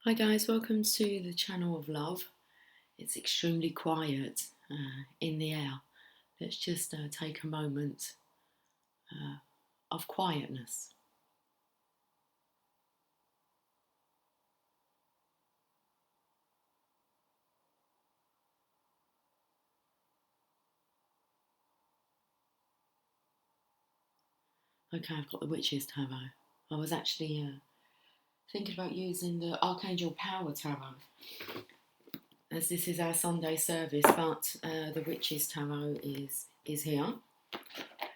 Hi guys, welcome to the channel of love. It's extremely quiet in the air. Let's just take a moment of quietness. Okay, I've got the Witch's Tarot. I was actually thinking about using the Archangel Power Tarot, as this is our Sunday service, but the Witch's Tarot is here.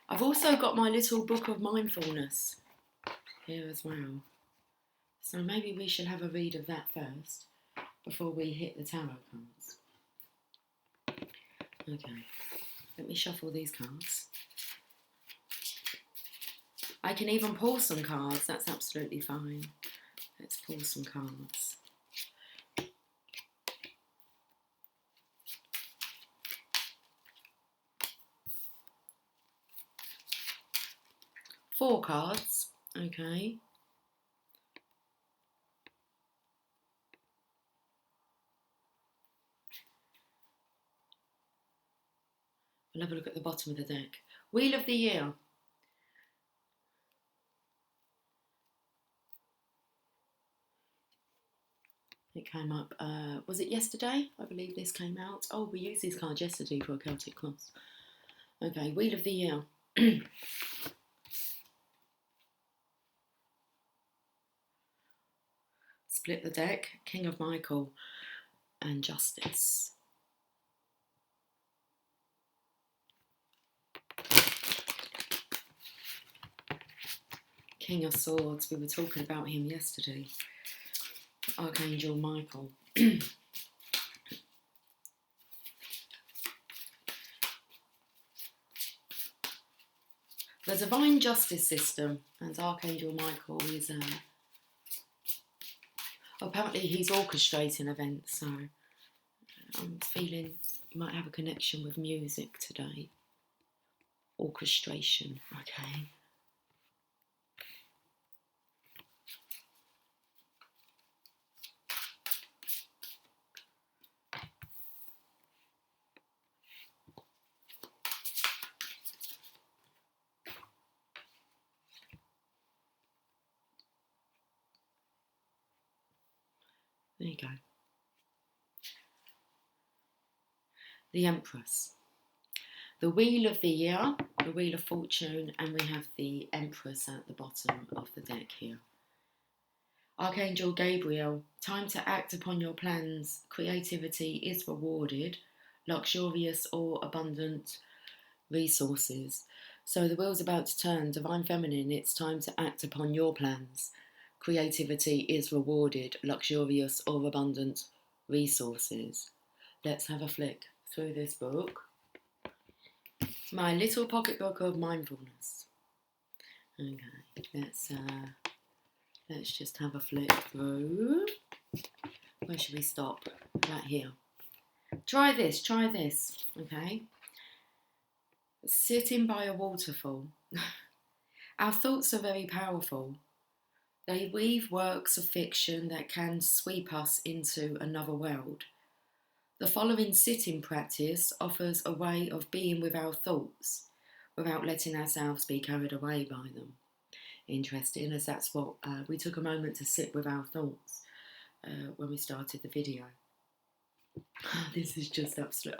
I've also got my little book of mindfulness here as well. So maybe we should have a read of that first before we hit the tarot cards. Okay, let me shuffle these cards. I can even pull some cards, that's absolutely fine. Let's pull some cards. Four cards, okay. We'll have a look at the bottom of the deck. Wheel of the Year. It came up, was it yesterday? I believe this came out. Oh, we used these cards yesterday for a Celtic cross. Okay, Wheel of the Year. Split the deck, King of Michael and Justice. King of Swords, we were talking about him yesterday. Archangel Michael. The divine justice system, and Archangel Michael is apparently he's orchestrating events, so I'm feeling you might have a connection with music today. Orchestration, okay. There you go. The Empress. The Wheel of the Year, the Wheel of Fortune, and we have the Empress at the bottom of the deck here. Archangel Gabriel, time to act upon your plans. Creativity is rewarded. Luxurious or abundant resources. So the wheel's about to turn. Divine Feminine, it's time to act upon your plans. Creativity is rewarded. Luxurious or abundant resources. Let's have a flick through this book. My little pocketbook of mindfulness. Okay, let's just have a flick through. Where should we stop? Right here. Try this, okay? Sitting by a waterfall. Our thoughts are very powerful. They weave works of fiction that can sweep us into another world. The following sitting practice offers a way of being with our thoughts without letting ourselves be carried away by them. Interesting, as that's what we took a moment to sit with our thoughts when we started the video. This is just absolute.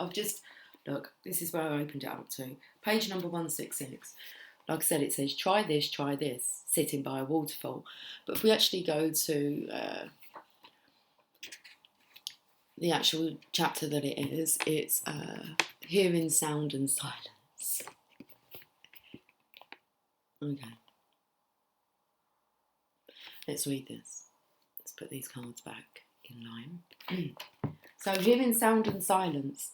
Look, this is where I opened it up to. Page number 166. Like I said, it says, try this, sitting by a waterfall. But if we actually go to the actual chapter that it is, it's hearing sound and silence. Okay. Let's read this. Let's put these cards back in line. So, hearing sound and silence.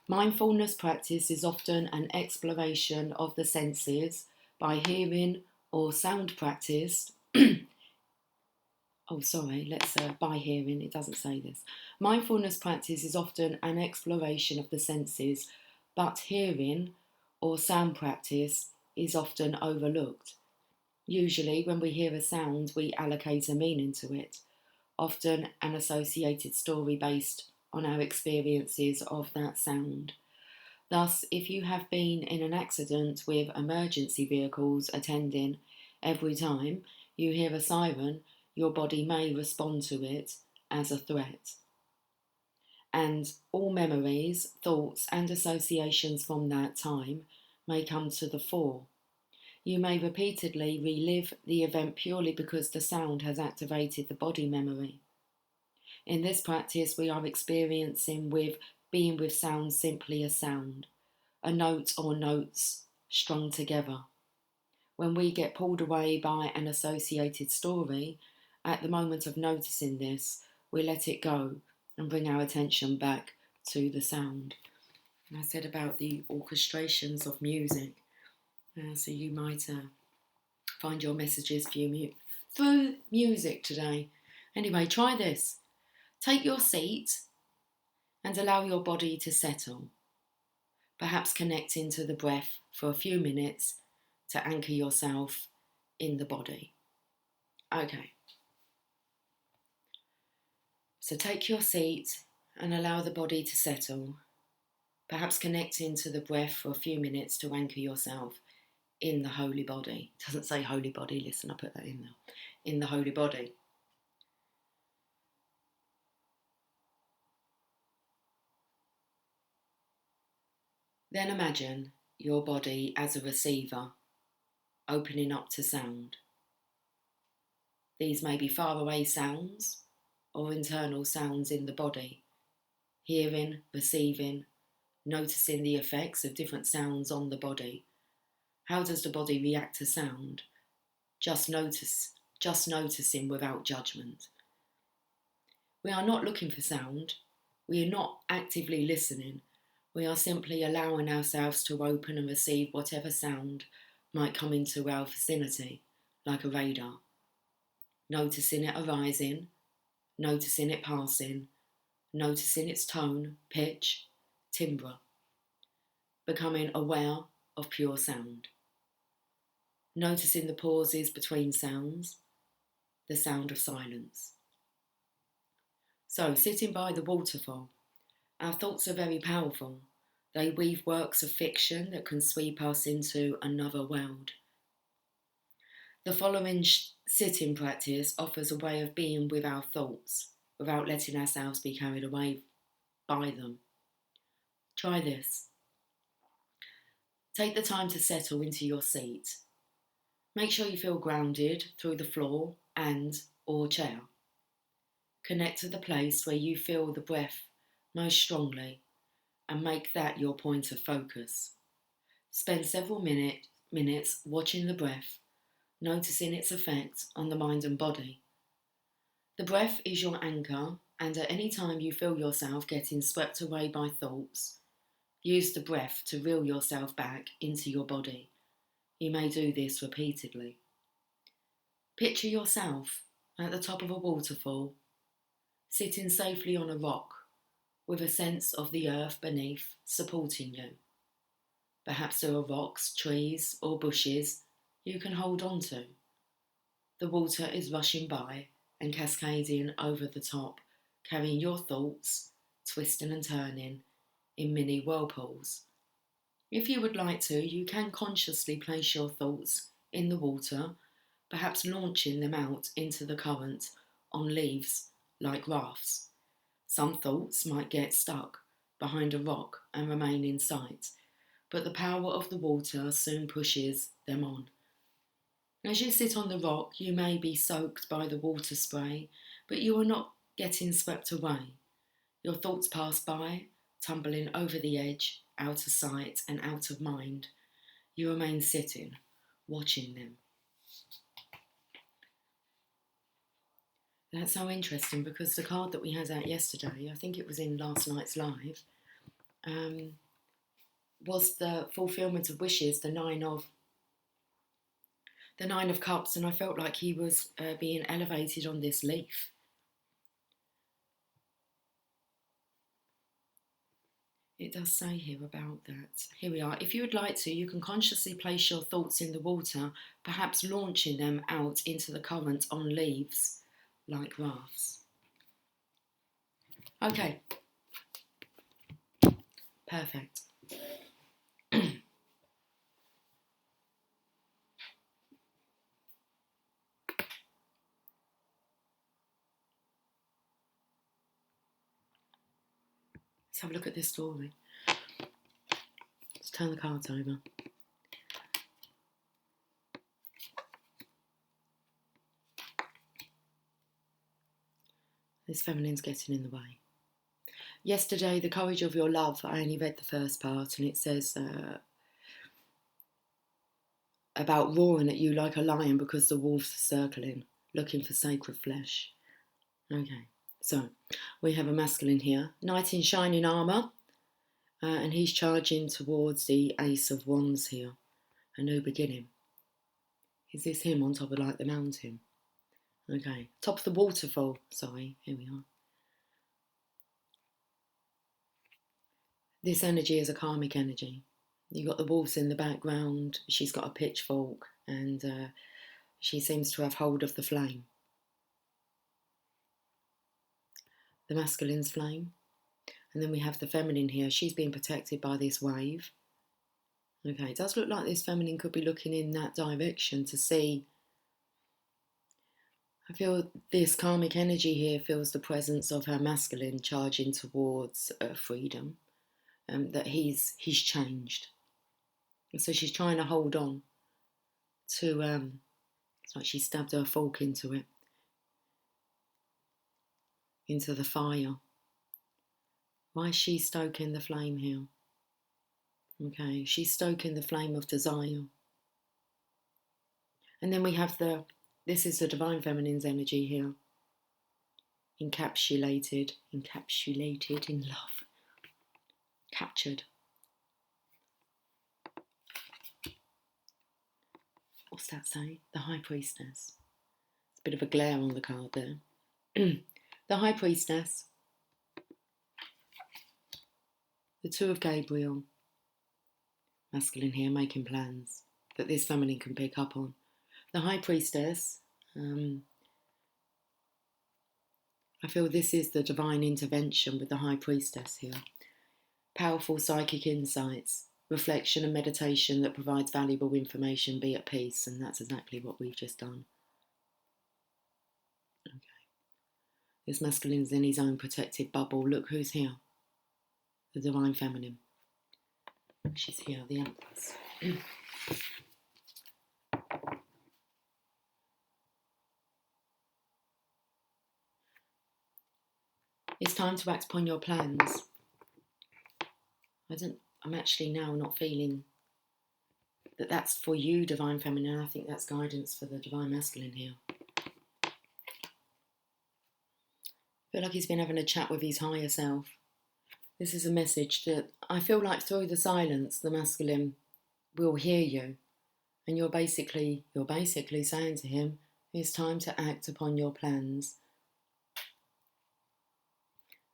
Mindfulness practice is often an exploration of the senses by hearing or sound practice. By hearing, it doesn't say this. Mindfulness practice is often an exploration of the senses, but hearing or sound practice is often overlooked. Usually, when we hear a sound, we allocate a meaning to it. often an associated story based on our experiences of that sound. Thus, if you have been in an accident with emergency vehicles attending, every time you hear a siren, your body may respond to it as a threat. And all memories, thoughts, and associations from that time may come to the fore. You may repeatedly relive the event purely because the sound has activated the body memory. In this practice, we are experiencing with being with sound simply a sound, a note or notes strung together. When we get pulled away by an associated story, at the moment of noticing this, we let it go and bring our attention back to the sound. And I said about the orchestrations of music. So you might find your messages through music today. Anyway, try this. Take your seat and allow your body to settle. Perhaps connecting to the breath for a few minutes to anchor yourself in the body. Okay. So take your seat and allow the body to settle. Perhaps connecting to the breath for a few minutes to anchor yourself in the holy body. It doesn't say holy body, listen, I put that in there. In the holy body. Then imagine your body as a receiver, opening up to sound. These may be faraway sounds or internal sounds in the body, hearing, receiving, noticing the effects of different sounds on the body. How does the body react to sound? Just noticing without judgment. We are not looking for sound. We are not actively listening. We are simply allowing ourselves to open and receive whatever sound might come into our vicinity, like a radar. Noticing it arising, noticing it passing, noticing its tone, pitch, timbre. Becoming aware of pure sound. Noticing the pauses between sounds, the sound of silence. So, sitting by the waterfall, our thoughts are very powerful. They weave works of fiction that can sweep us into another world. The following sitting practice offers a way of being with our thoughts without letting ourselves be carried away by them. Try this. Take the time to settle into your seat. Make sure you feel grounded through the floor or chair. Connect to the place where you feel the breath most strongly and make that your point of focus. Spend several minutes watching the breath, noticing its effect on the mind and body. The breath is your anchor, and at any time you feel yourself getting swept away by thoughts, use the breath to reel yourself back into your body. You may do this repeatedly. Picture yourself at the top of a waterfall, sitting safely on a rock, with a sense of the earth beneath supporting you. Perhaps there are rocks, trees, or bushes you can hold on to. The water is rushing by and cascading over the top, carrying your thoughts, twisting and turning in mini whirlpools. If you would like to, you can consciously place your thoughts in the water, perhaps launching them out into the current on leaves like rafts. Some thoughts might get stuck behind a rock and remain in sight, but the power of the water soon pushes them on. As you sit on the rock, you may be soaked by the water spray, but you are not getting swept away. Your thoughts pass by, tumbling over the edge, out of sight and out of mind. You remain sitting, watching them. That's so interesting because the card that we had out yesterday, I think it was in last night's live, was the fulfillment of wishes, the Nine of Cups, and I felt like he was being elevated on this leaf. It does say here about that. Here we are. If you would like to, you can consciously place your thoughts in the water, perhaps launching them out into the current on leaves like rafts. Okay. Perfect. Let's have a look at this story. Let's turn the cards over. This feminine's getting in the way. Yesterday, the courage of your love. I only read the first part, and it says about roaring at you like a lion because the wolves are circling, looking for sacred flesh. Okay, so we have a masculine here, knight in shining armour, and he's charging towards the Ace of Wands here, a new beginning. Is this him on top of like the mountain? Okay, top of the waterfall, sorry, here we are. This energy is a karmic energy. You've got the wolves in the background, she's got a pitchfork, and she seems to have hold of the flame. The masculine's flame. And then we have the feminine here. She's being protected by this wave. Okay, it does look like this feminine could be looking in that direction to see. I feel this karmic energy here feels the presence of her masculine charging towards freedom. That he's changed. And so she's trying to hold on to, it's like she stabbed her fork into it, into the fire. Why is she stoking the flame here? Okay, she's stoking the flame of desire. And then we have this is the divine feminine's energy here. Encapsulated in love. Captured. What's that say? The High Priestess. It's a bit of a glare on the card there. The High Priestess. The Two of Gabriel. Masculine here, making plans that this feminine can pick up on. The High Priestess. I feel this is the divine intervention with the High Priestess here. Powerful psychic insights, reflection and meditation that provides valuable information, be at peace, and that's exactly what we've just done. Okay. This masculine's in his own protected bubble. Look who's here. The divine feminine. She's here, the Empress. It's time to act upon your plans. I'm actually now not feeling that that's for you, divine feminine. I think that's guidance for the divine masculine here. I feel like he's been having a chat with his higher self. This is a message that I feel like through the silence, the masculine will hear you. And you're basically saying to him, it's time to act upon your plans.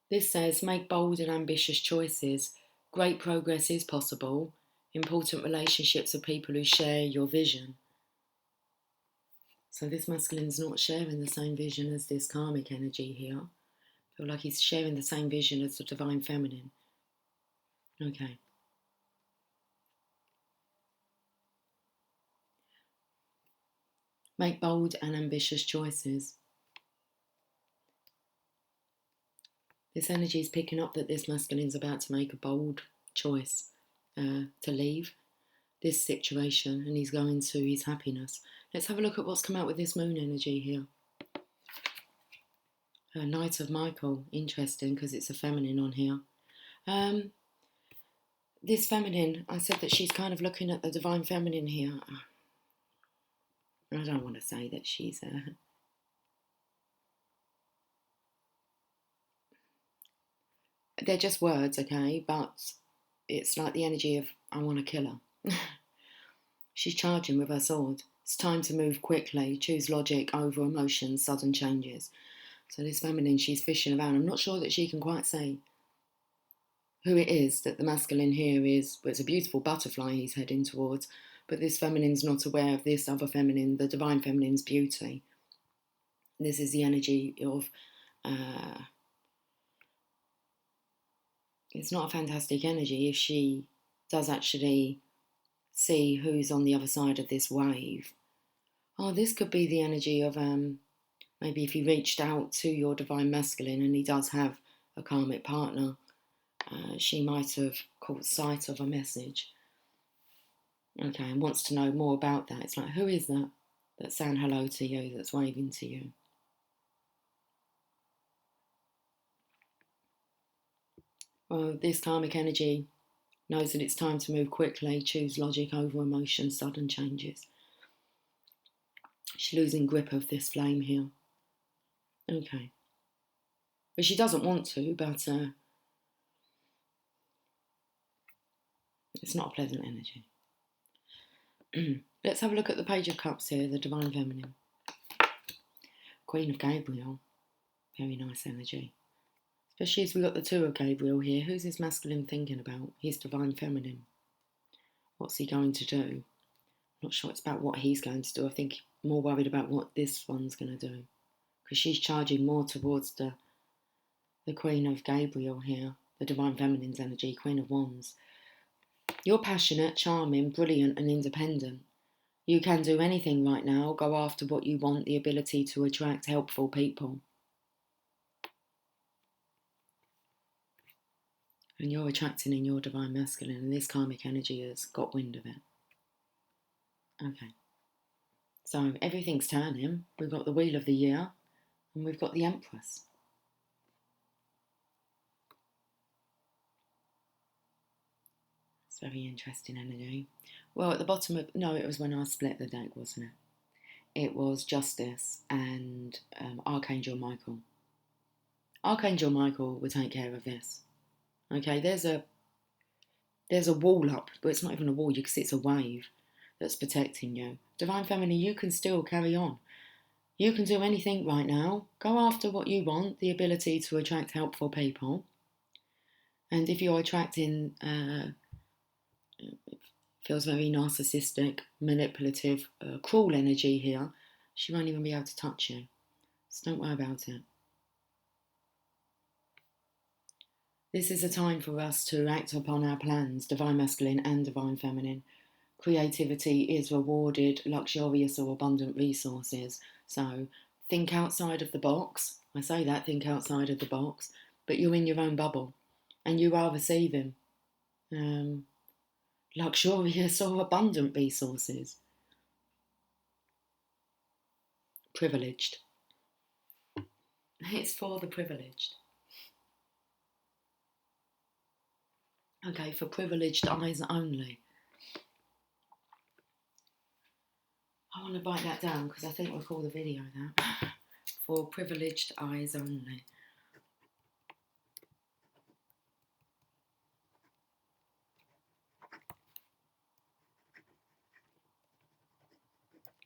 This says, make bold and ambitious choices. Great progress is possible. Important relationships with people who share your vision. So this masculine's not sharing the same vision as this karmic energy here. I feel like he's sharing the same vision as the divine feminine. Okay. Make bold and ambitious choices. This energy is picking up that this masculine's about to make a bold choice to leave this situation, and he's going to his happiness. Let's have a look at what's come out with this moon energy here. Knight of Michael, interesting because it's a feminine on here. This feminine, I said that she's kind of looking at the divine feminine here. I don't want to say that she's they're just words, okay, but it's like the energy of I want to kill her. She's charging with her sword. It's time to move quickly, choose logic over emotions, sudden changes. So this feminine, she's fishing around. I'm not sure that she can quite say who it is that the masculine here is. But it's a beautiful butterfly he's heading towards. But this feminine's not aware of this other feminine, the divine feminine's beauty. This is the energy of it's not a fantastic energy if she does actually see who's on the other side of this wave. Oh, this could be the energy of maybe if you reached out to your divine masculine and he does have a karmic partner, she might have caught sight of a message. Okay, and wants to know more about that. It's like, who is that that's saying hello to you, that's waving to you? Well, this karmic energy knows that it's time to move quickly, choose logic over emotion, sudden changes. She's losing grip of this flame here. Okay. But she doesn't want to, but it's not a pleasant energy. Let's have a look at the Page of Cups here, the Divine Feminine. Queen of Gabriel. Very nice energy. Especially as we've got the Two of Gabriel here. Who's his masculine thinking about? His Divine Feminine. What's he going to do? Not sure it's about what he's going to do. I think more worried about what this one's going to do. Because she's charging more towards the Queen of Gabriel here. The Divine Feminine's energy, Queen of Wands. You're passionate, charming, brilliant and independent. You can do anything right now. Go after what you want, the ability to attract helpful people. And you're attracting in your divine masculine, and this karmic energy has got wind of it. Okay. So everything's turning. We've got the Wheel of the Year, and we've got the Empress. It's very interesting energy. Well, at the bottom of... No, it was when I split the deck, wasn't it? It was Justice and Archangel Michael. Archangel Michael will take care of this. Okay, there's a wall up, but it's not even a wall, you can see it's a wave that's protecting you. Divine Feminine, you can still carry on. You can do anything right now. Go after what you want, the ability to attract helpful people. And if you're attracting, feels very narcissistic, manipulative, cruel energy here, she won't even be able to touch you. So don't worry about it. This is a time for us to act upon our plans, Divine Masculine and Divine Feminine. Creativity is rewarded, luxurious or abundant resources. So think outside of the box. I say that, think outside of the box. But you're in your own bubble and you are receiving luxurious or abundant resources. Privileged. It's for the privileged. Okay, for privileged eyes only. I want to write that down because I think we'll call the video that. For privileged eyes only.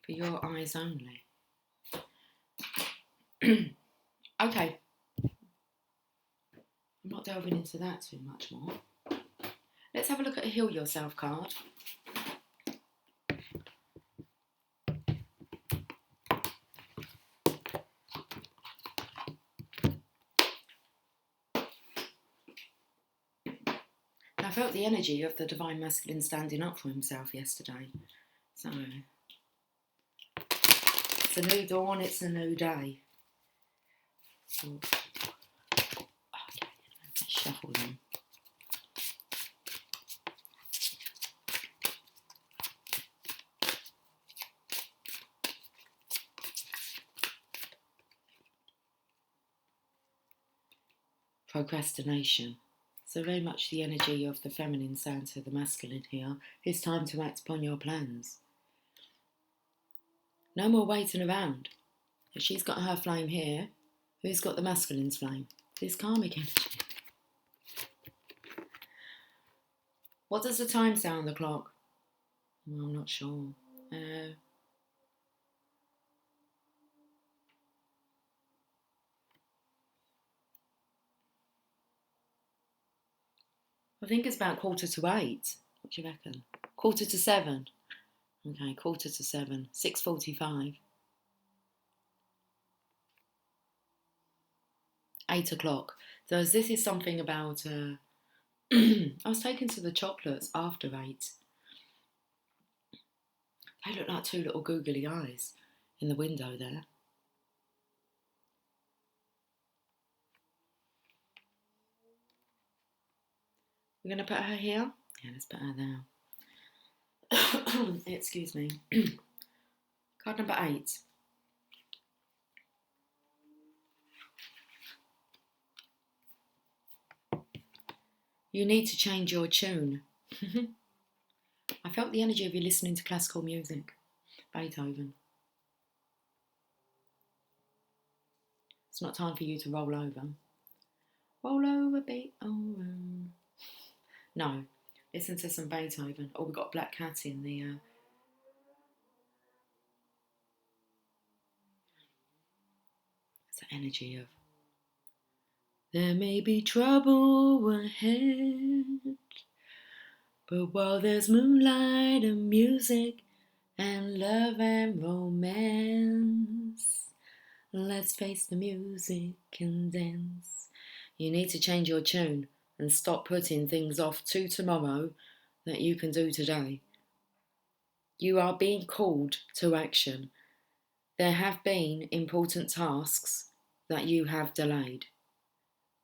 For your eyes only. Okay. I'm not delving into that too much more. Let's have a look at a Heal Yourself card. I felt the energy of the Divine Masculine standing up for himself yesterday. So, it's a new dawn, it's a new day. So, okay, let's shuffle them. Procrastination. So very much the energy of the feminine saying to the masculine here, it's time to act upon your plans. No more waiting around. If she's got her flame here, who's got the masculine's flame? This karmic energy. What does the time say on the clock? Well, I'm not sure. I think it's about 8:15. What do you reckon? 7:15. Okay, 7:15. 6:45. 8 o'clock. So this is something about I was taken to the chocolates after 8. They look like 2 little googly eyes in the window there. We're going to put her here? Yeah, let's put her there. Excuse me. Card number 8. You need to change your tune. I felt the energy of you listening to classical music. Beethoven. It's not time for you to roll over. Roll over, Beethoven. No, listen to some Beethoven. Oh, we've got a black cat in the... It's the energy of... There may be trouble ahead, but while there's moonlight and music and love and romance, let's face the music and dance. You need to change your tune and stop putting things off to tomorrow that you can do today. You are being called to action. There have been important tasks that you have delayed.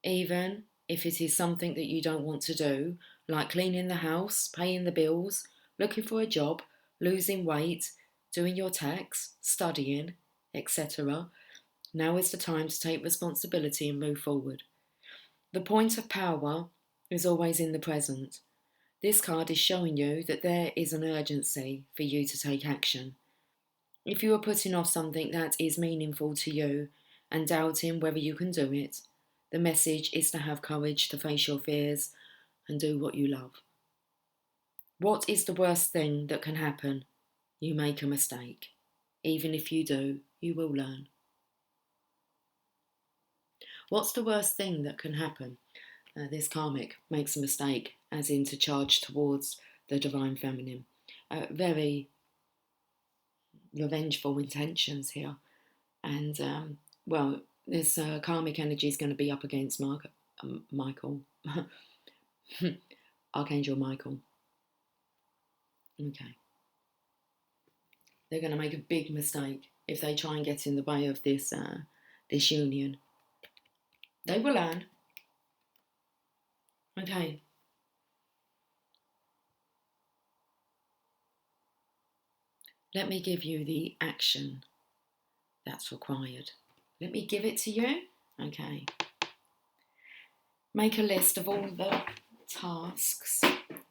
Even if it is something that you don't want to do, like cleaning the house, paying the bills, looking for a job, losing weight, doing your tax, studying, etc. Now is the time to take responsibility and move forward. The point of power is always in the present. This card is showing you that there is an urgency for you to take action. If you are putting off something that is meaningful to you and doubting whether you can do it, the message is to have courage to face your fears and do what you love. What is the worst thing that can happen? You make a mistake. Even if you do, you will learn. What's the worst thing that can happen? This karmic makes a mistake, as in to charge towards the divine feminine. Very revengeful intentions here. And, this karmic energy is going to be up against Michael. Archangel Michael. Okay. They're going to make a big mistake if they try and get in the way of this union. They will learn. Okay. Let me give you the action that's required. Let me give it to you. Okay. Make a list of all the tasks.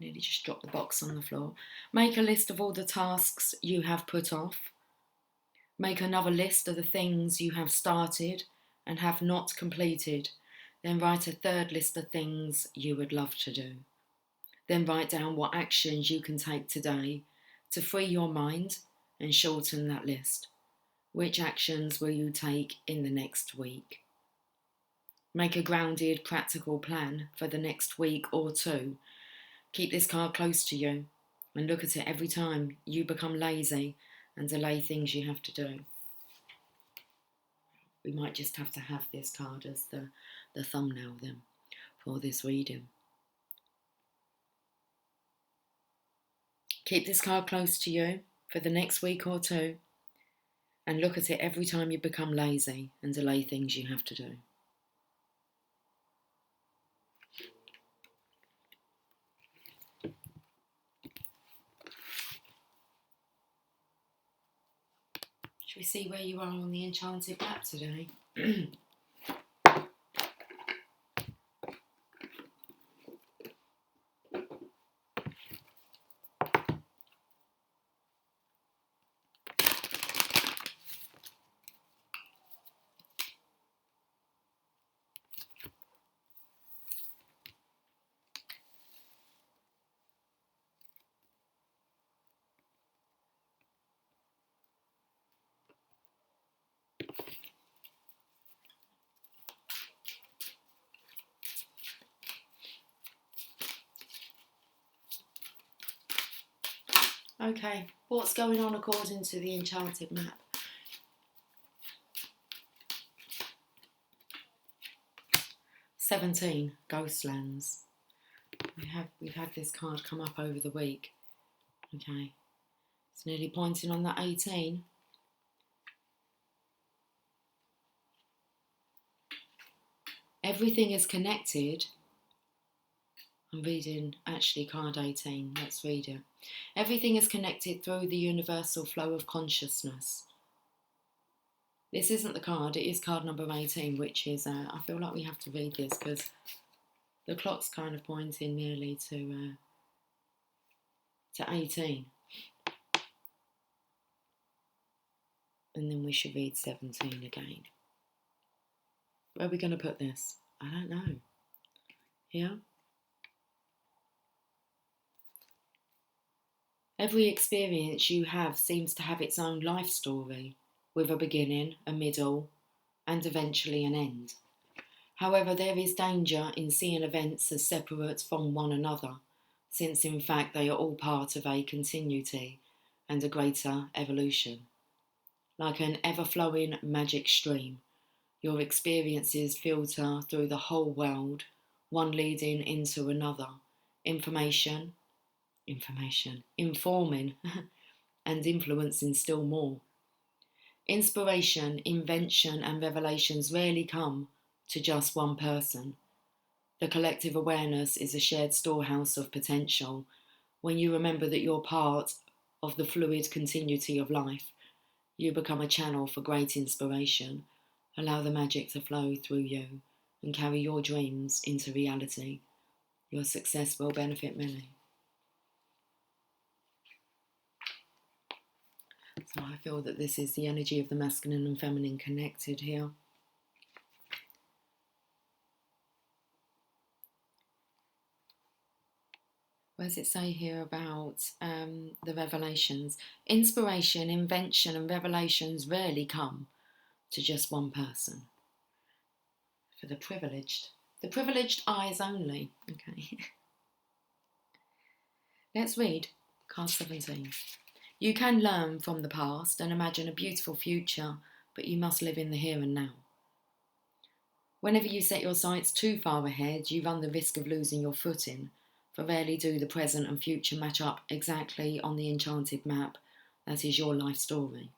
Nearly just dropped the box on the floor. Make a list of all the tasks you have put off. Make another list of the things you have started and have not completed. Then write a third list of things you would love to do. Then write down what actions you can take today to free your mind and shorten that list. Which actions will you take in the next week? Make a grounded, practical plan for the next week or 2. Keep this card close to you and look at it every time you become lazy and delay things you have to do. We might just have to have this card as the thumbnail then for this reading. Keep this card close to you for the next week or 2 and look at it every time you become lazy and delay things you have to do. Should we see where you are on the enchanted map today? Okay, what's going on according to the enchanted map? "17, Ghostlands. We've had this card come up over the week. Okay. It's nearly pointing on that 18. Everything is connected. I'm reading actually card 18. Let's read it. Everything is connected through the universal flow of consciousness. This isn't the card, it is card number 18, which is, I feel like we have to read this because the clock's kind of pointing nearly to 18. And then we should read 17 again. Where are we going to put this? I don't know. Here? Every experience you have seems to have its own life story, with a beginning, a middle, and eventually an end. However, there is danger in seeing events as separate from one another, since in fact they are all part of a continuity and a greater evolution. Like an ever-flowing magic stream, your experiences filter through the whole world, one leading into another, informing, informing, and influencing still more. Inspiration, invention, and revelations rarely come to just one person. The collective awareness is a shared storehouse of potential. When you remember that you're part of the fluid continuity of life, you become a channel for great inspiration. Allow the magic to flow through you and carry your dreams into reality. Your success will benefit many. So I feel that this is the energy of the masculine and feminine connected here. What does it say here about the revelations? Inspiration, invention, and revelations rarely come to just one person. For the privileged eyes only. Okay. Let's read card 17. You can learn from the past and imagine a beautiful future, but you must live in the here and now. Whenever you set your sights too far ahead, you run the risk of losing your footing, for rarely do the present and future match up exactly on the enchanted map that is your life story.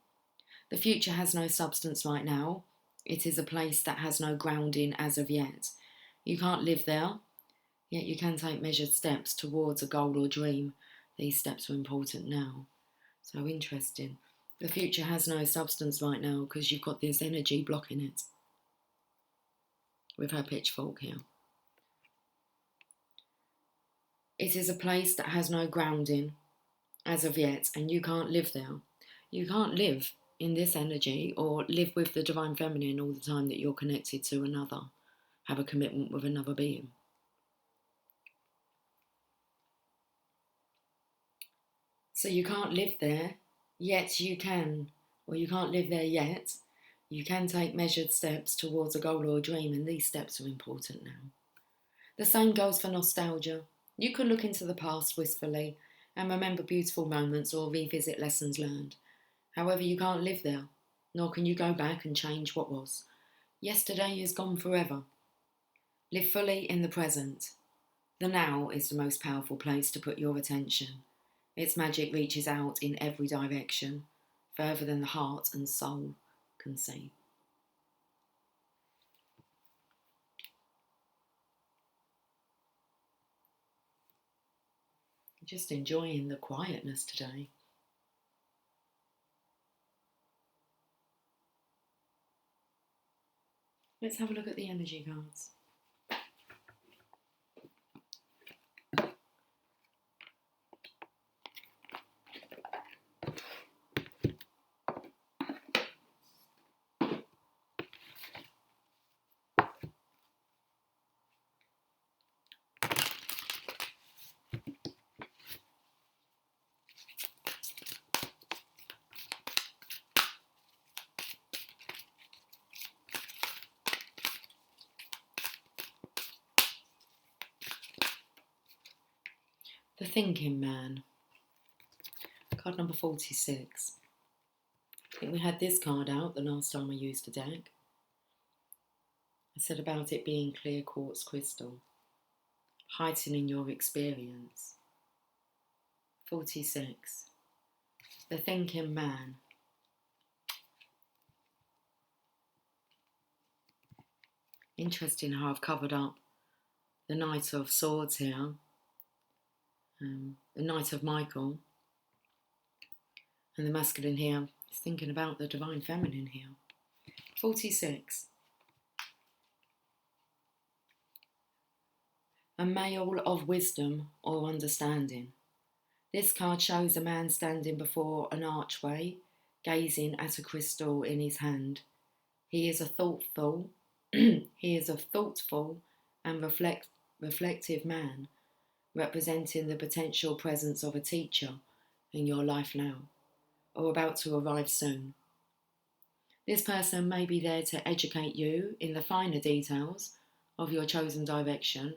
The future has no substance right now. It is a place that has no grounding as of yet. You can't live there, yet you can take measured steps towards a goal or dream. These steps are important now. So interesting. The future has no substance right now because you've got this energy blocking it. With her pitchfork here. It is a place that has no grounding as of yet, and you can't live there. You can't live in this energy or live with the divine feminine all the time that you're connected to another. Have a commitment with another being. So you can't live there, yet you can, or you can't live there yet. You can take measured steps towards a goal or a dream, and these steps are important now. The same goes for nostalgia. You can look into the past wistfully and remember beautiful moments or revisit lessons learned. However, you can't live there, nor can you go back and change what was. Yesterday is gone forever. Live fully in the present. The now is the most powerful place to put your attention. Its magic reaches out in every direction, further than the heart and soul can see. Just enjoying the quietness today. Let's have a look at the energy cards. The Thinking Man, card number 46. I think we had this card out the last time I used a deck. I said about it being clear quartz crystal. heightening your experience. 46. The thinking man. Interesting how I've covered up the Knight of Swords here, the Knight of Michael, and the masculine here is thinking about the divine feminine here. 46. A male of wisdom or understanding. This card shows a man standing before an archway, gazing at a crystal in his hand. He is a thoughtful and reflective man, representing the potential presence of a teacher in your life now, or about to arrive soon. This person may be there to educate you in the finer details of your chosen direction,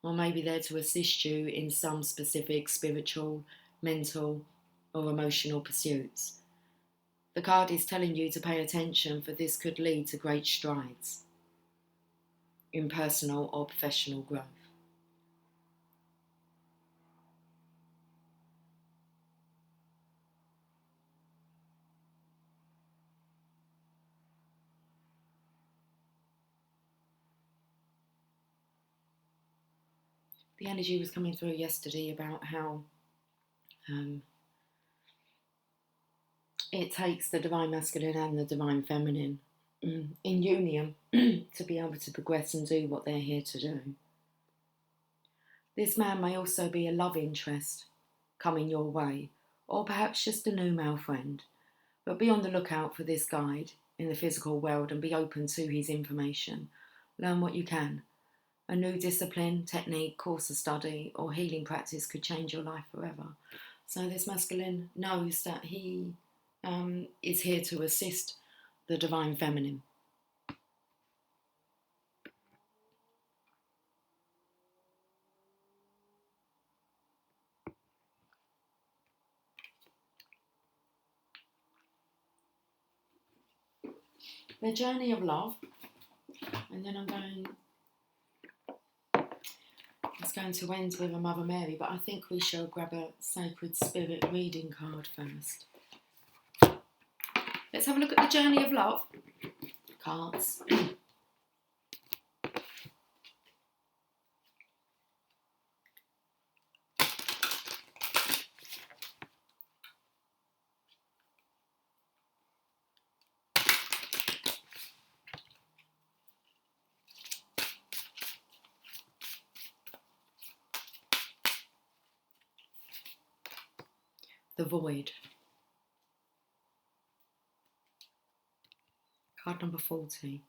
or may be there to assist you in some specific spiritual, mental, or emotional pursuits. The card is telling you to pay attention, for this could lead to great strides in personal or professional growth. The energy was coming through yesterday about how it takes the divine masculine and the divine feminine in union to be able to progress and do what they're here to do. This man may also be a love interest coming your way, or perhaps just a new male friend, but be on the lookout for this guide in the physical world and be open to his information. Learn what you can. A new discipline, technique, course of study, or healing practice could change your life forever. So this masculine knows that he is here to assist the divine feminine. The journey of love, and then it's going to end with a Mother Mary, but I think we shall grab a Sacred Spirit reading card first. Let's have a look at the journey of love cards. The Void. Card number 40.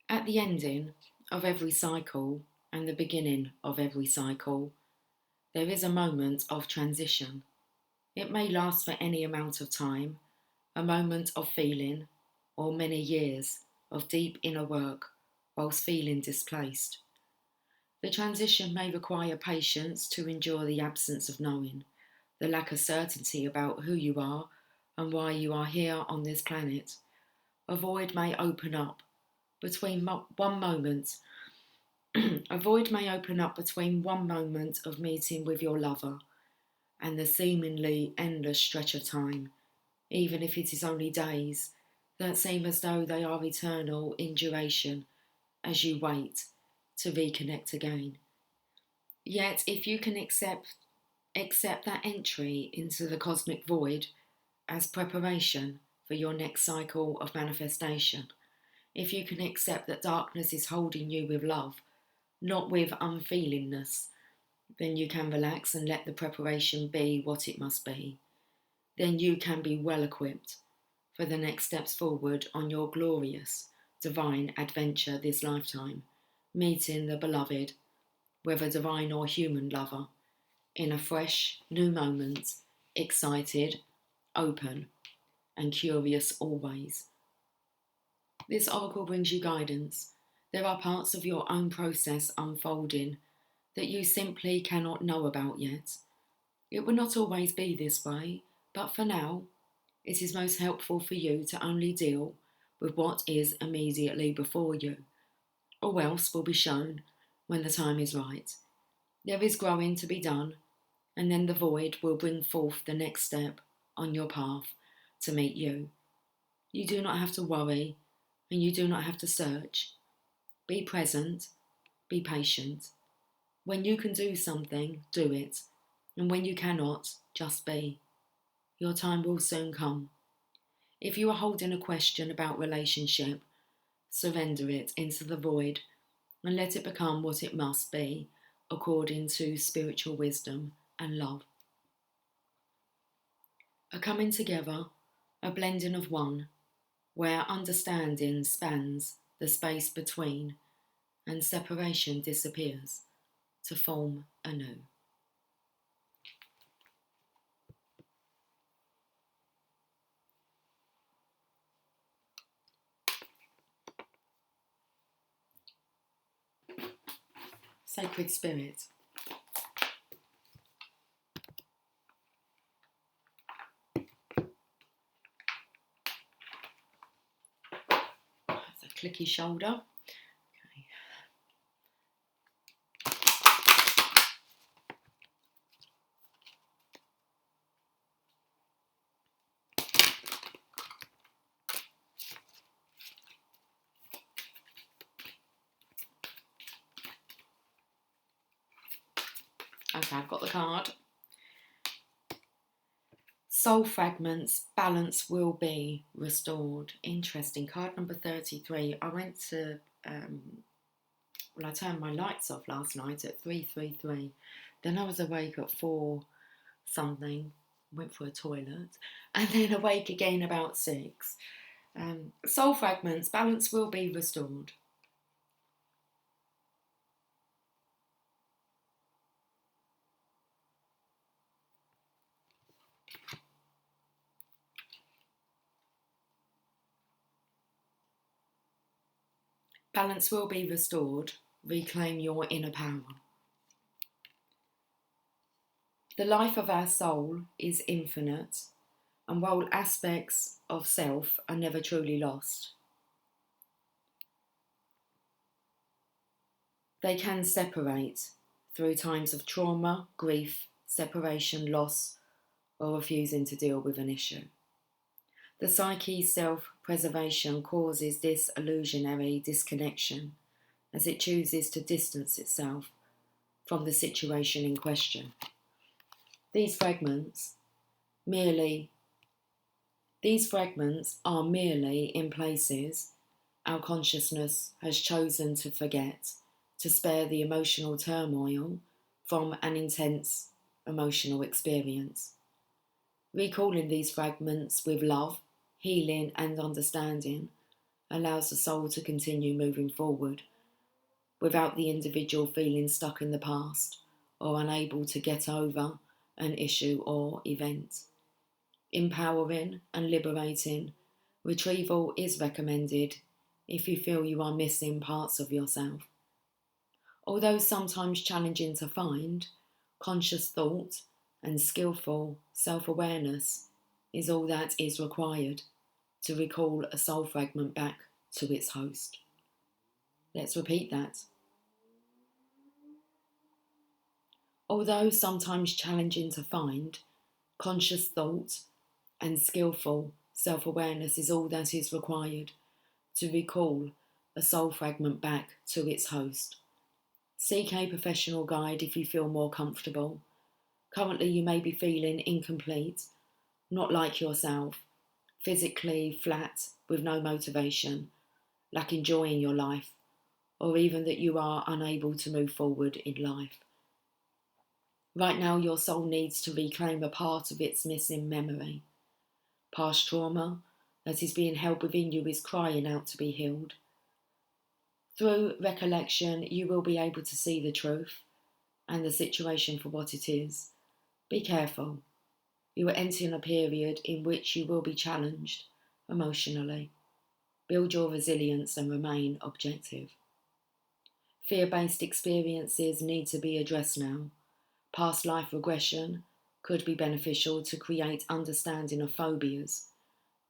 At the ending of every cycle and the beginning of every cycle, there is a moment of transition. It may last for any amount of time, a moment of feeling, or many years of deep inner work whilst feeling displaced. The transition may require patience to endure the absence of knowing, the lack of certainty about who you are and why you are here on this planet. A void may open up between one moment of meeting with your lover and the seemingly endless stretch of time, even if it is only days, that seem as though they are eternal in duration as you wait to reconnect again. Yet, if you can accept that entry into the cosmic void as preparation for your next cycle of manifestation, if you can accept that darkness is holding you with love, not with unfeelingness, then you can relax and let the preparation be what it must be. Then you can be well equipped for the next steps forward on your glorious, divine adventure this lifetime, meeting the beloved, whether divine or human lover, in a fresh, new moment, excited, open, and curious always. This oracle brings you guidance. There are parts of your own process unfolding that you simply cannot know about yet. It will not always be this way, but for now, it is most helpful for you to only deal with what is immediately before you, or else will be shown when the time is right. There is growing to be done, and then the void will bring forth the next step on your path to meet you. You do not have to worry, and you do not have to search. Be present, be patient. When you can do something, do it, and when you cannot, just be. Your time will soon come. If you are holding a question about relationship, surrender it into the void and let it become what it must be, according to spiritual wisdom and love. A coming together, a blending of one, where understanding spans the space between and separation disappears to form anew. Sacred Spirit, that's a clicky shoulder. Okay, I've got the card. Soul fragments, balance will be restored. Interesting. Card number 33. I went to, I turned my lights off last night at 3:33. Then I was awake at 4 something, went for a toilet, and then awake again about 6. Soul fragments, balance will be restored. Balance will be restored. Reclaim your inner power. The life of our soul is infinite, and while aspects of self are never truly lost, they can separate through times of trauma, grief, separation, loss, or refusing to deal with an issue. The psyche's self-preservation causes this illusionary disconnection as it chooses to distance itself from the situation in question. These fragments are merely in places our consciousness has chosen to forget to spare the emotional turmoil from an intense emotional experience. Recalling these fragments with love, healing and understanding allows the soul to continue moving forward without the individual feeling stuck in the past or unable to get over an issue or event. Empowering and liberating, retrieval is recommended if you feel you are missing parts of yourself. Although sometimes challenging to find, conscious thought and skillful self-awareness is all that is required to recall a soul fragment back to its host. Let's repeat that. Although sometimes challenging to find, conscious thought and skillful self-awareness is all that is required to recall a soul fragment back to its host. Seek a professional guide if you feel more comfortable. Currently, you may be feeling incomplete, not like yourself, physically flat with no motivation, lacking joy in your life, or even that you are unable to move forward in life. Right now, your soul needs to reclaim a part of its missing memory. Past trauma that is being held within you is crying out to be healed. Through recollection, you will be able to see the truth and the situation for what it is. Be careful. You are entering a period in which you will be challenged emotionally. Build your resilience and remain objective. Fear-based experiences need to be addressed now. Past life regression could be beneficial to create understanding of phobias,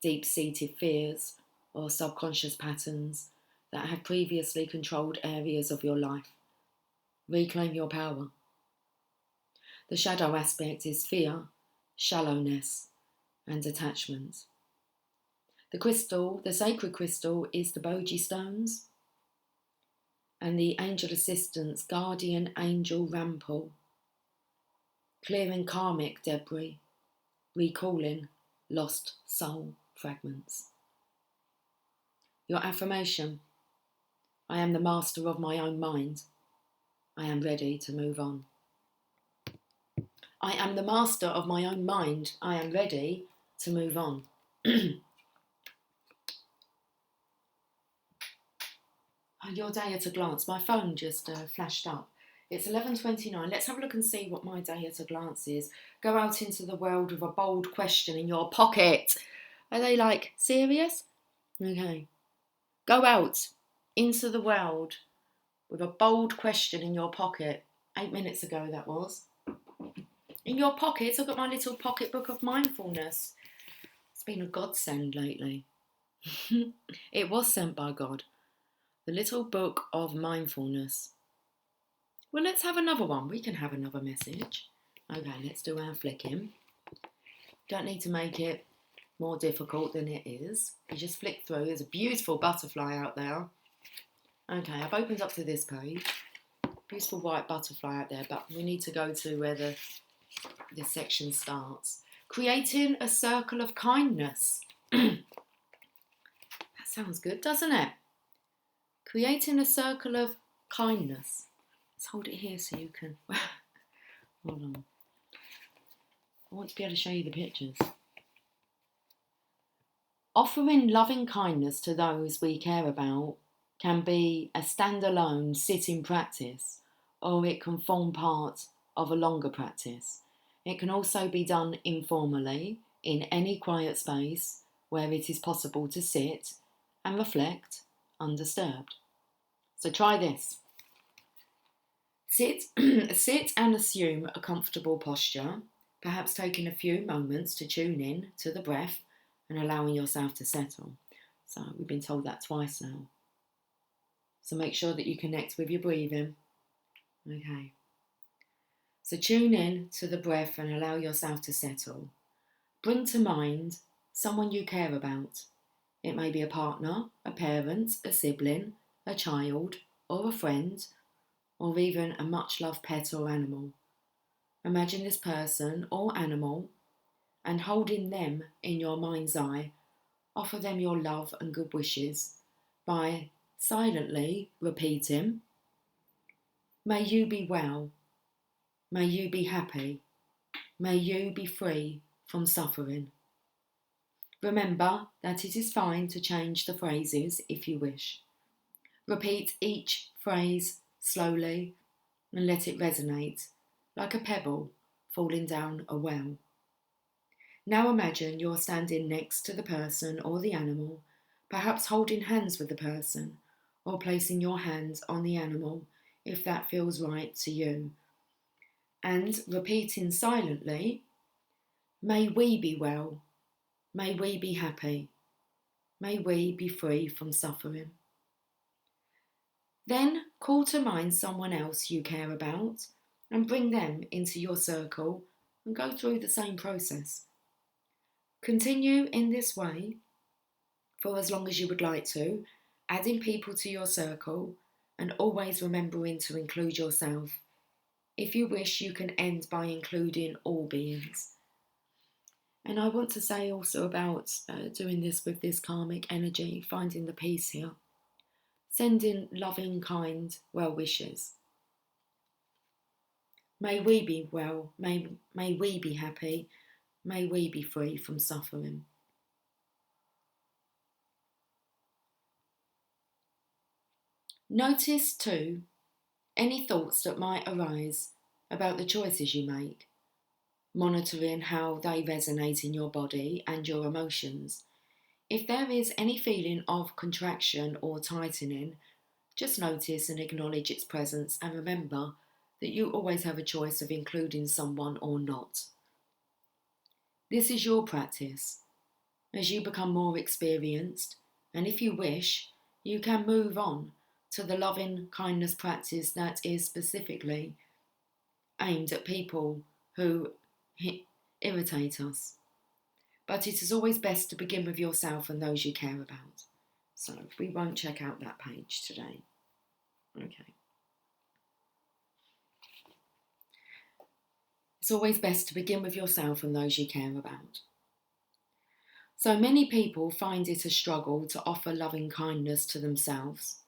deep-seated fears, or subconscious patterns that have previously controlled areas of your life. Reclaim your power. The shadow aspect is fear, shallowness, and attachment. The sacred crystal, is the Boji stones, and the angel assistant's guardian angel Rampal, clearing karmic debris, recalling lost soul fragments. Your affirmation: I am the master of my own mind. I am ready to move on. I am the master of my own mind. I am ready to move on. Your day at a glance. My phone just flashed up. It's 11:29. Let's have a look and see what my day at a glance is. Go out into the world with a bold question in your pocket. Are they like serious? Okay. Go out into the world with a bold question in your pocket. 8 minutes ago that was. In your pocket, I've got my little pocket book of mindfulness. It's been a godsend lately. It was sent by God. The little book of mindfulness. Well, let's have another one. We can have another message. Okay, let's do our flicking. Don't need to make it more difficult than it is. You just flick through. There's a beautiful butterfly out there. Okay, I've opened up to this page. Beautiful white butterfly out there, but we need to go to where this section starts. Creating a circle of kindness. That sounds good, doesn't it? Creating a circle of kindness. Let's hold it here so you can... Hold on. I want to be able to show you the pictures. Offering loving kindness to those we care about can be a standalone sitting practice, or it can form part of a longer practice. It can also be done informally in any quiet space where it is possible to sit and reflect undisturbed. So try this. Sit and assume a comfortable posture, perhaps taking a few moments to tune in to the breath and allowing yourself to settle. So we've been told that twice now. So make sure that you connect with your breathing. Okay. So tune in to the breath and allow yourself to settle. Bring to mind someone you care about. It may be a partner, a parent, a sibling, a child, or a friend, or even a much-loved pet or animal. Imagine this person or animal, and holding them in your mind's eye, offer them your love and good wishes by silently repeating, may you be well, may you be happy, may you be free from suffering. Remember that it is fine to change the phrases if you wish. Repeat each phrase slowly and let it resonate like a pebble falling down a well. Now imagine you're standing next to the person or the animal, perhaps holding hands with the person or placing your hands on the animal if that feels right to you. And repeating silently, may we be well, may we be happy, may we be free from suffering. Then call to mind someone else you care about and bring them into your circle and go through the same process. Continue in this way for as long as you would like to, adding people to your circle and always remembering to include yourself. If you wish, you can end by including all beings. And I want to say also about doing this with this karmic energy, finding the peace here. Sending loving, kind well wishes. May we be well, may we be happy, may we be free from suffering. Notice too any thoughts that might arise about the choices you make, monitoring how they resonate in your body and your emotions. If there is any feeling of contraction or tightening, Just notice and acknowledge its presence, and remember that you always have a choice of including someone or not. This is your practice. As you become more experienced, and if you wish, you can move on to the loving kindness practice that is specifically aimed at people who irritate us. But it is always best to begin with yourself and those you care about. So we won't check out that page today. Okay. It's always best to begin with yourself and those you care about. So many people find it a struggle to offer loving kindness to themselves.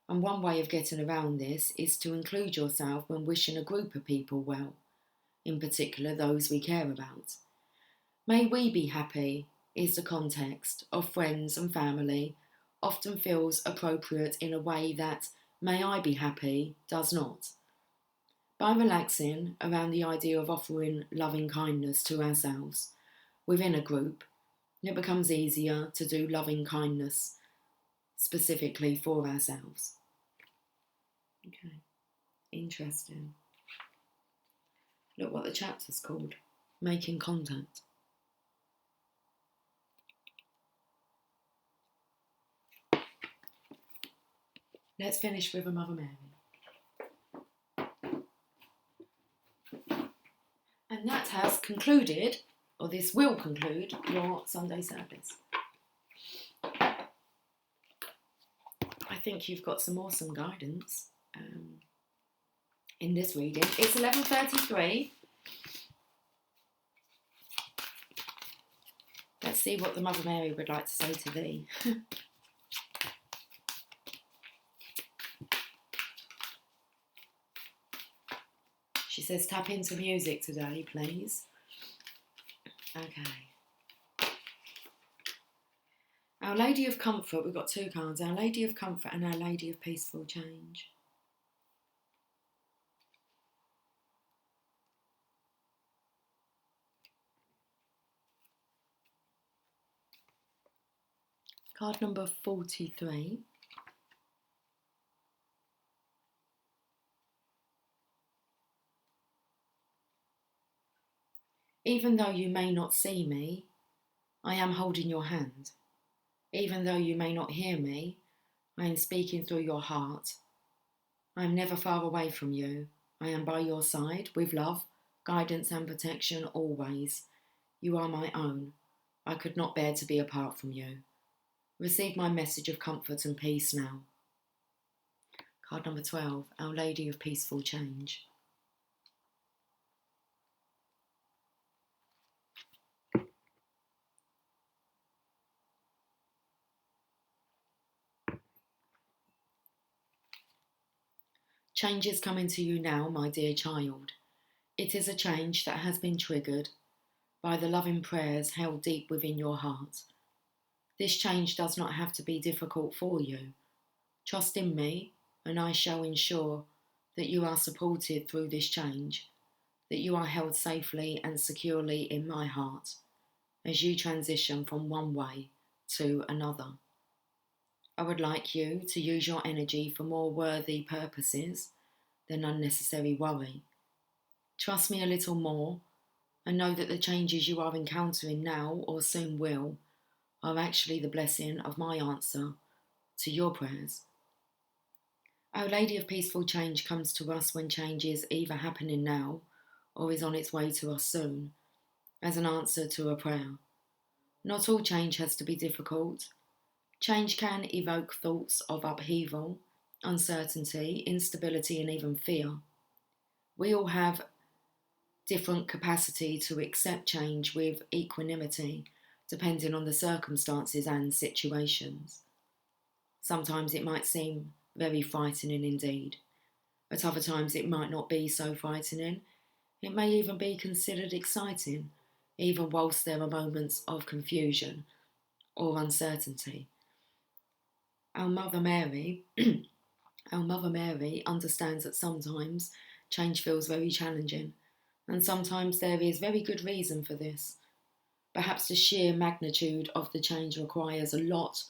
And one way of getting around this is to include yourself when wishing a group of people well, in particular those we care about. May we be happy is the context of friends and family often feels appropriate in a way that may I be happy does not. By relaxing around the idea of offering loving kindness to ourselves within a group, it becomes easier to do loving kindness specifically for ourselves. Okay, interesting. Look what the chapter's called, Making Contact. Let's finish with a Mother Mary. And that has concluded, or this will conclude, your Sunday service. I think you've got some awesome guidance in this reading. It's 11:33. Let's see what the Mother Mary would like to say to thee. She says, tap into music today, please. Okay. Our Lady of Comfort, we've got two cards. Our Lady of Comfort and Our Lady of Peaceful Change. Card number 43. Even though you may not see me, I am holding your hand. Even though you may not hear me, I am speaking through your heart. I am never far away from you. I am by your side with love, guidance and protection always. You are my own. I could not bear to be apart from you. Receive my message of comfort and peace now. Card number 12, Our Lady of Peaceful Change. Change is coming to you now, my dear child. It is a change that has been triggered by the loving prayers held deep within your heart. This change does not have to be difficult for you. Trust in me, and I shall ensure that you are supported through this change, that you are held safely and securely in my heart as you transition from one way to another. I would like you to use your energy for more worthy purposes than unnecessary worry. Trust me a little more and know that the changes you are encountering now or soon will are actually the blessing of my answer to your prayers. Our Lady of Peaceful Change comes to us when change is either happening now or is on its way to us soon, as an answer to a prayer. Not all change has to be difficult. Change can evoke thoughts of upheaval, uncertainty, instability, and even fear. We all have different capacity to accept change with equanimity, depending on the circumstances and situations. Sometimes it might seem very frightening indeed. At other times it might not be so frightening. It may even be considered exciting, even whilst there are moments of confusion or uncertainty. Our Mother Mary understands that sometimes change feels very challenging, and sometimes there is very good reason for this. Perhaps the sheer magnitude of the change requires a lot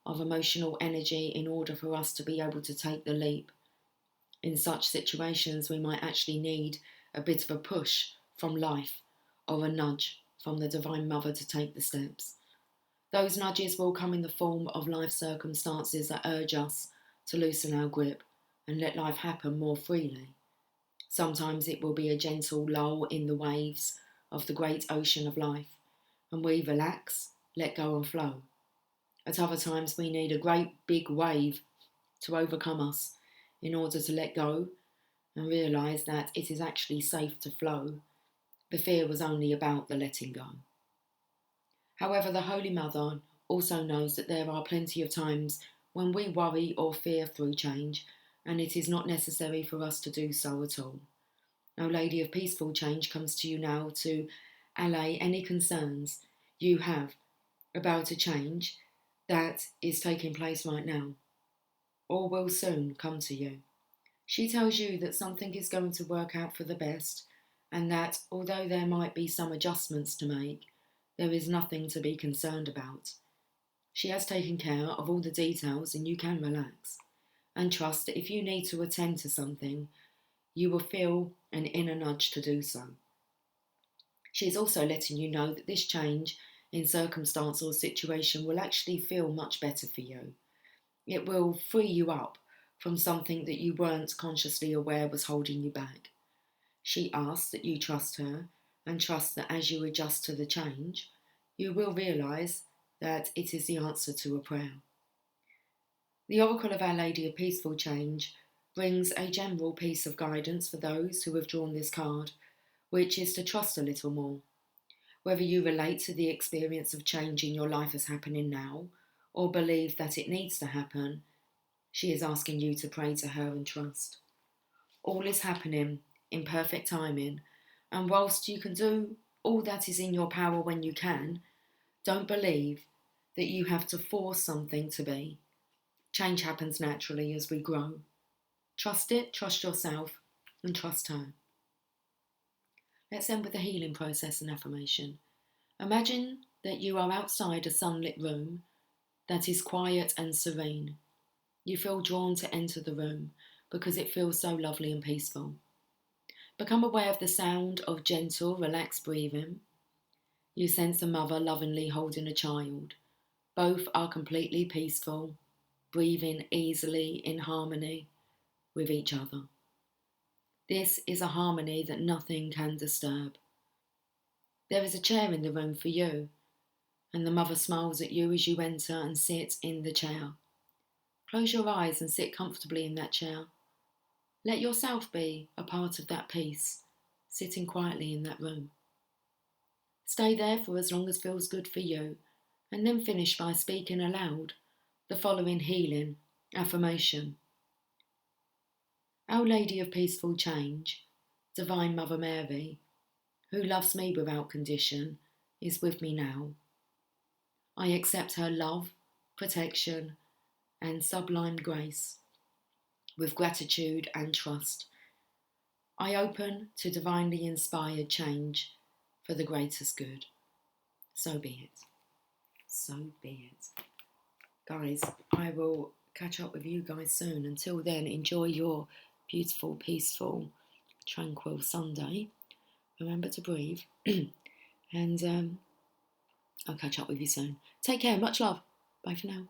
of emotional energy in order for us to be able to take the leap. In such situations, we might actually need a bit of a push from life or a nudge from the Divine Mother to take the steps. Those nudges will come in the form of life circumstances that urge us to loosen our grip and let life happen more freely. Sometimes it will be a gentle lull in the waves of the great ocean of life, and we relax, let go and flow. At other times we need a great big wave to overcome us in order to let go and realise that it is actually safe to flow. The fear was only about the letting go. However, the Holy Mother also knows that there are plenty of times when we worry or fear through change, and it is not necessary for us to do so at all. Our Lady of Peaceful Change comes to you now to allay any concerns you have about a change that is taking place right now, or will soon come to you. She tells you that something is going to work out for the best, and that although there might be some adjustments to make, there is nothing to be concerned about. She has taken care of all the details, and you can relax and trust that if you need to attend to something, you will feel an inner nudge to do so. She is also letting you know that this change in circumstance or situation will actually feel much better for you. It will free you up from something that you weren't consciously aware was holding you back. She asks that you trust her and trust that as you adjust to the change, you will realise that it is the answer to a prayer. The Oracle of Our Lady of Peaceful Change brings a general piece of guidance for those who have drawn this card, which is to trust a little more. Whether you relate to the experience of change in your life as happening now, or believe that it needs to happen, she is asking you to pray to her and trust. All is happening in perfect timing, and whilst you can do all that is in your power when you can, don't believe that you have to force something to be. Change happens naturally as we grow. Trust it, trust yourself, and trust her. Let's end with the healing process and affirmation. Imagine that you are outside a sunlit room that is quiet and serene. You feel drawn to enter the room because it feels so lovely and peaceful. Become aware of the sound of gentle, relaxed breathing. You sense a mother lovingly holding a child. Both are completely peaceful, breathing easily in harmony with each other. This is a harmony that nothing can disturb. There is a chair in the room for you, and the mother smiles at you as you enter and sit in the chair. Close your eyes and sit comfortably in that chair. Let yourself be a part of that peace, sitting quietly in that room. Stay there for as long as feels good for you, and then finish by speaking aloud the following healing affirmation. Our Lady of Peaceful Change, Divine Mother Mary, who loves me without condition, is with me now. I accept her love, protection, and sublime grace with gratitude and trust. I open to divinely inspired change for the greatest good. So be it. So be it. Guys, I will catch up with you guys soon. Until then, enjoy your beautiful, peaceful, tranquil Sunday. Remember to breathe. And I'll catch up with you soon. Take care. Much love. Bye for now.